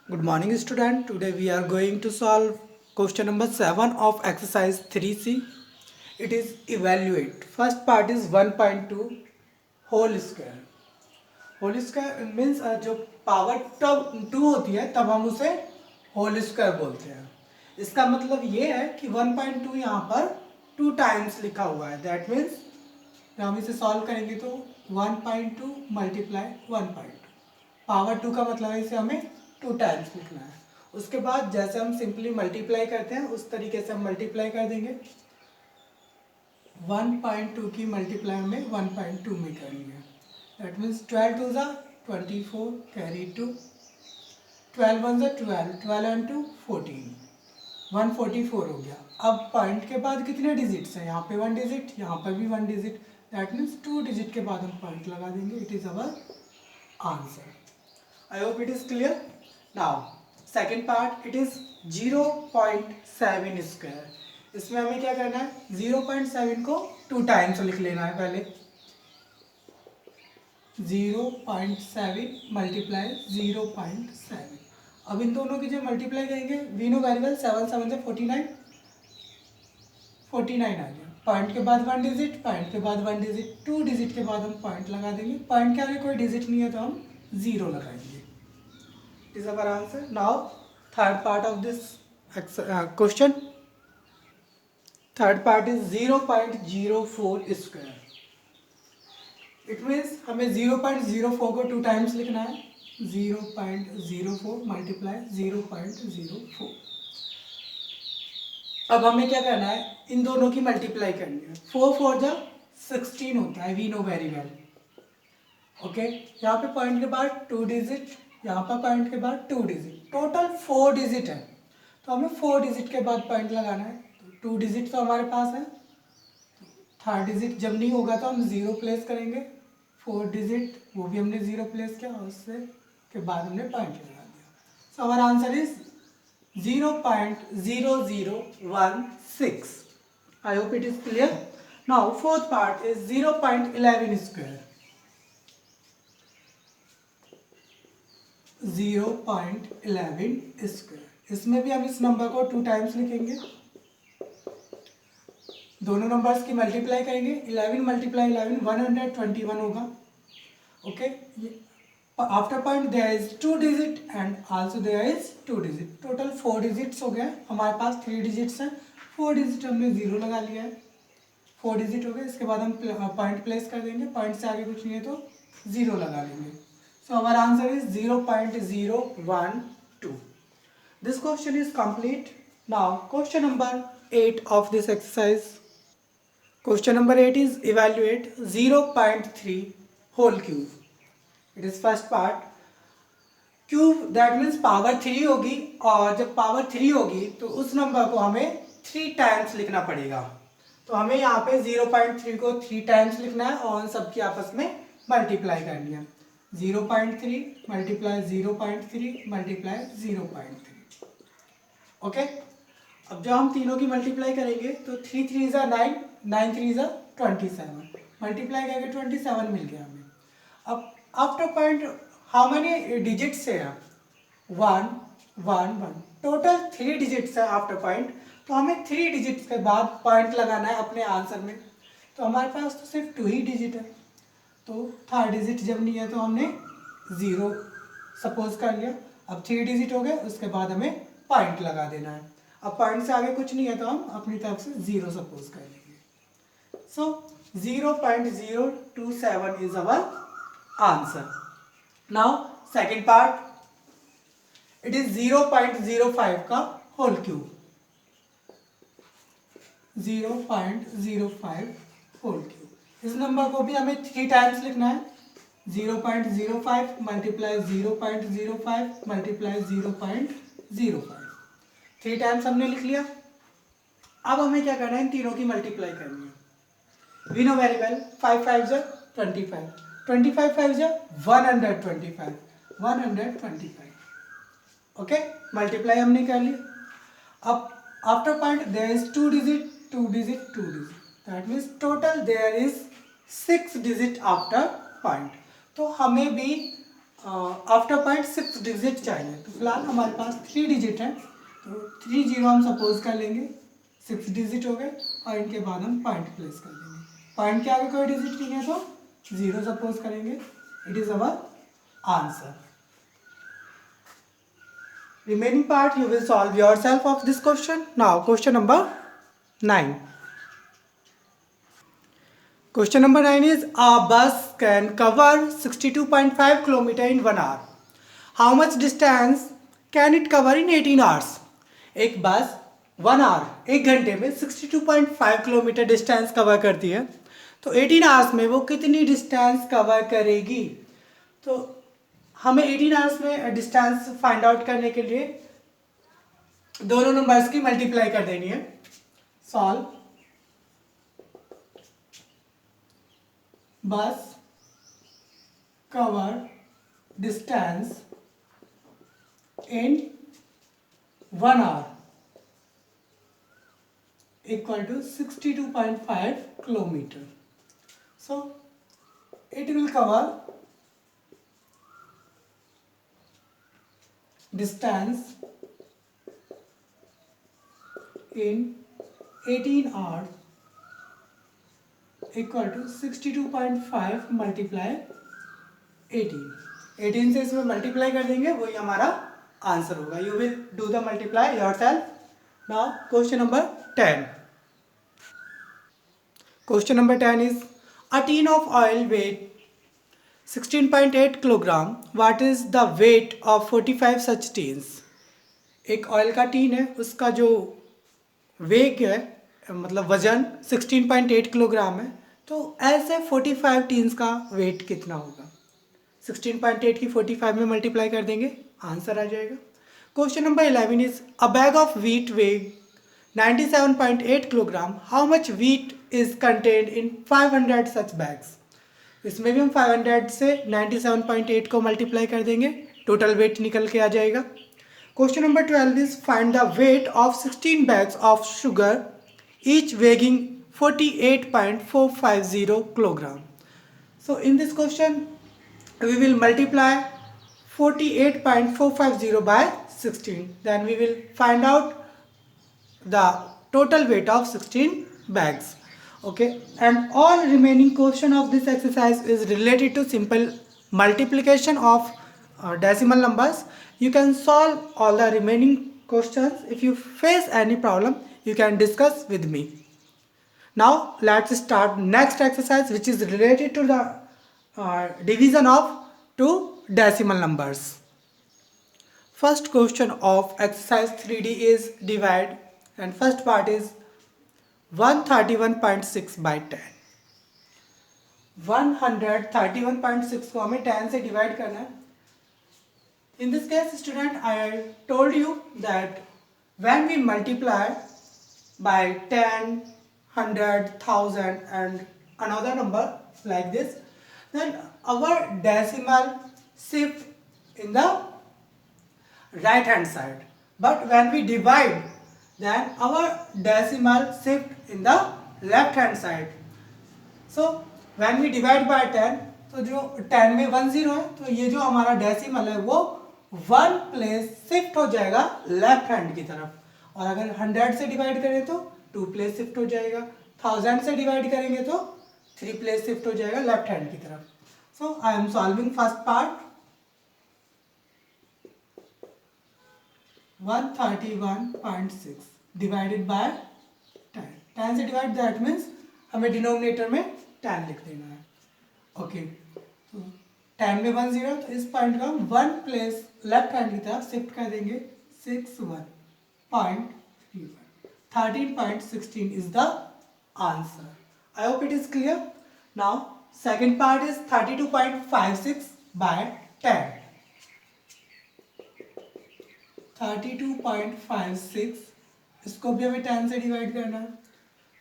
Good morning, student. Today we are going to solve question number 7 of exercise 3C. It is evaluate. First part is 1.2 whole square. Whole square means जो power term 2 होती है तब हम उसे whole square बोलते हैं. इसका मतलब ये है कि 1.2 यहाँ पर 2 टाइम्स लिखा हुआ है. दैट मीन्स जब हम इसे सॉल्व करेंगे तो 1.2 मल्टीप्लाई 1.2 पावर 2 का मतलब है इसे हमें 2 टाइम्स लिखना है. उसके बाद जैसे हम सिंपली मल्टीप्लाई करते हैं उस तरीके से हम मल्टीप्लाई कर देंगे. 1.2 की मल्टीप्लाई हमें 1.2 में करनी है. दैट मीन्स 12 टू ज़ा 24 कैरी 2 12 वन ज़ा 12 12 एंड 2 14 144 हो गया. अब पॉइंट के बाद कितने डिजिट्स हैं? यहाँ पे 1 डिजिट, यहाँ पर भी 1 डिजिट. दैट मीन्स 2 डिजिट के बाद हम पॉइंट लगा देंगे. It is our answer. I hope it is clear. Now second part, it is 0.7 square. इसमें हमें क्या करना है? 0.7 को 2 टाइम्स लिख लेना है. पहले 0.7 मल्टीप्लाई 0.7. अब इन दोनों की जब मल्टीप्लाई करेंगे वी नो वेरी वेल 7 7 से 49 49 आ गया. पॉइंट के बाद 1 डिजिट, पॉइंट के बाद 1 डिजिट, 2 डिजिट के बाद हम पॉइंट लगा देंगे. पॉइंट के आगे कोई डिजिट नहीं है तो हम 0 लगाएंगे. Is our answer. Now third part of this question. Third part is 0.04 square. It means हमें 0.04 को 2 टाइम्स लिखना है. 0.04 मल्टीप्लाई 0.04. अब हमें क्या करना है? इन दोनों की मल्टीप्लाई करनी है. 4 4 जा 16 होता है. We know very well. Okay, यहाँ पे पॉइंट के बाद 2 डिजिट, यहाँ पर पॉइंट के बाद 2 डिजिट, टोटल 4 डिजिट है. तो हमें 4 डिजिट के बाद पॉइंट लगाना है. 2 डिजिट तो हमारे पास है. थर्ड डिजिट जब नहीं होगा तो हम 0 प्लेस करेंगे. 4 डिजिट वो भी हमने 0 प्लेस किया और उससे के बाद हमने पॉइंट लगा दिया. So our answer is 0.0016. I hope it is clear. Now fourth part is 0.11 square. 0.11 square. इसमें भी हम इस नंबर को 2 टाइम्स लिखेंगे. दोनों नंबर्स की मल्टीप्लाई करेंगे. 11 मल्टीप्लाई 11 121 होगा. Okay, after point there is 2 digit and also there is 2 digit. Total 4 digits हो गए. हमारे पास 3 डिजिट्स हैं. 4 डिजिट हमने 0 लगा लिया है. 4 डिजिट हो गए. इसके बाद हम पॉइंट प्लेस कर देंगे. पॉइंट से आगे कुछ नहीं है तो 0 लगा लेंगे. So our answer is 0.012. This question is complete. Now question number 8 of this exercise. Question number 8 is evaluate 0.3 whole cube. It is first part. Cube that means power 3 होगी और जब power 3 होगी तो उस नंबर को हमें 3 टाइम्स लिखना पड़ेगा. तो हमें यहाँ पे 0.3 को 3 टाइम्स लिखना है और सबकी आपस में मल्टीप्लाई करनी है. 0.3 मल्टीप्लाई 0.3 मल्टीप्लाई 0.3. ओके, अब जब हम तीनों की मल्टीप्लाई करेंगे तो 3 3 ज़ा 9 9 3 ज़ा 27 मल्टीप्लाई करके 27 मिल गया हमें. अब after point how many digits है? 1 1 1. टोटल 3 डिजिट्स है आफ्टर पॉइंट. तो हमें 3 डिजिट्स के बाद पॉइंट लगाना है अपने आंसर में. तो हमारे पास तो सिर्फ 2 ही डिजिट है. तो थर्ड डिजिट जब नहीं है तो हमने 0 सपोज कर लिया. अब 3 डिजिट हो गए. उसके बाद हमें पॉइंट लगा देना है. अब पॉइंट से आगे कुछ नहीं है तो हम अपनी तरफ से 0 सपोज कर लेंगे. So 0.027 is our answer. Now second part, it is 0.05 का होल क्यूब. 0.05 whole cube. इस नंबर को भी हमें 3 टाइम्स लिखना है. 0.05 मल्टीप्लाई 0.05 मल्टीप्लाई 0.05. 3 टाइम्स हमने लिख लिया. अब हमें क्या करना है? इन तीनों की मल्टीप्लाई करनी है. वी नो वेरी वेल 5 5 जा 25 25 5 जा 125 125. ओके, मल्टीप्लाई हमने कर ली. अब after point there is 2 digit 2 digit 2 digit. That means total there is 6 digit after point. तो हमें भी आफ्टर पॉइंट 6 डिजिट चाहिए। तो फिलहाल हमारे पास 3 डिजिट है, तो 3 जीरो हम सपोज कर लेंगे, 6 डिजिट हो गए और इनके बाद हम पॉइंट प्लेस कर देंगे। पॉइंट के आगे कोई डिजिट नहीं है तो 0 सपोज करेंगे। It is our answer. Remaining part you will solve yourself of this question. Now question number 9. Question number 9 is a bus can cover 62.5 km in 1 hour. How much distance can it cover in 18 hours? एक बस 1 our 1 घंटे में 62.5 kilometre distance cover करती है, तो 18 hours में वो कितनी डिस्टेंस कवर करेगी? तो हमें 18 आवर्स में डिस्टेंस फाइंड आउट करने के लिए दोनों नंबर्स की मल्टीप्लाई कर देनी है। सॉल्व बस cover distance in 1 hour equal to 62.5 kilometer. So it will cover distance in 18 hours equal to 62.5 multiply 18. 18 से इसमें मल्टीप्लाई कर देंगे, वही हमारा आंसर होगा। You will do the multiply yourself. Now question number 10. Question number 10 is a tin of oil weight 16.8 kilogram. What is the weight of 45 such tins? एक oil का tin है, उसका जो वेट है मतलब वजन 16.8 किलोग्राम है, तो ऐसे 45 टीन्स का वेट कितना होगा? 16.8 की 45 में मल्टीप्लाई कर देंगे, आंसर आ जाएगा। Question number 11 is a bag of wheat वेग 97.8 kilogram. How much wheat is contained in 500 such bags? इसमें भी हम 500 से 97.8 को मल्टीप्लाई कर देंगे, टोटल वेट निकल के आ जाएगा। Question number 12 is find the weight of 16 bags of sugar each weighing 48.450 kilogram. So in this question we will multiply 48.450 by 16. Then we will find out the total weight of 16 bags. Okay, and all remaining question of this exercise is related to simple multiplication of decimal numbers. You can solve all the remaining questions. If you face any problem, you can discuss with me. Now let's start next exercise, which is related to the division of two decimal numbers. First question of exercise 3D is divide, and first part is 131.6 by 10. 131.6 को हमें 10 से divide करना है। In this case student, I told you that when we multiply by 10, 100, 1000 and another number like this, then our decimal shift in the right hand side. But when we divide, then our decimal shift in the left hand side. So when we divide by 10, तो जो 10 में 1 0 है, तो ये जो हमारा decimal है वो 1 प्लेस शिफ्ट हो जाएगा लेफ्ट हैंड की तरफ, और अगर 100 से डिवाइड करें तो 2 प्लेस शिफ्ट हो जाएगा, 1000 से डिवाइड करेंगे तो 3 प्लेस शिफ्ट हो जाएगा लेफ्ट हैंड की तरफ। So I am solving first part. 131.6 divided by 10. 10 से डिवाइड, दैट मीन्स हमें डिनोमिनेटर में 10 लिख देना है। ओके, तो 10 में 1 0, तो इस पॉइंट को हम 1 प्लेस लेफ्ट हैंड की तरफ शिफ्ट कर देंगे, 61.31. 13.16 is the answer. I hope it is clear. Now second part is 32.56 by 10. 32.56, इसको भी हमें 10 से डिवाइड करना है,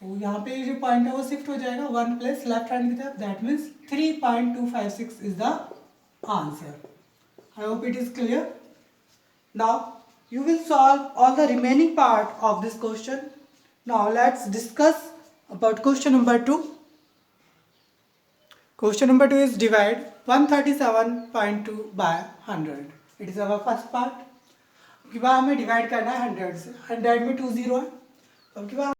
तो यहाँ पे जो पॉइंट है वो शिफ्ट हो जाएगा 1 प्लस लेफ्ट हैंड की तरफ, that means 3.256 is the answer. I hope it is clear. Now you will solve all the remaining part of this question. Now let's discuss about question number 2. Question number 2 is divide. 137.2 by 100. It is our first part. अब की बार हमें divide करना है 100 से. 100 में 2 0 है. अब की बार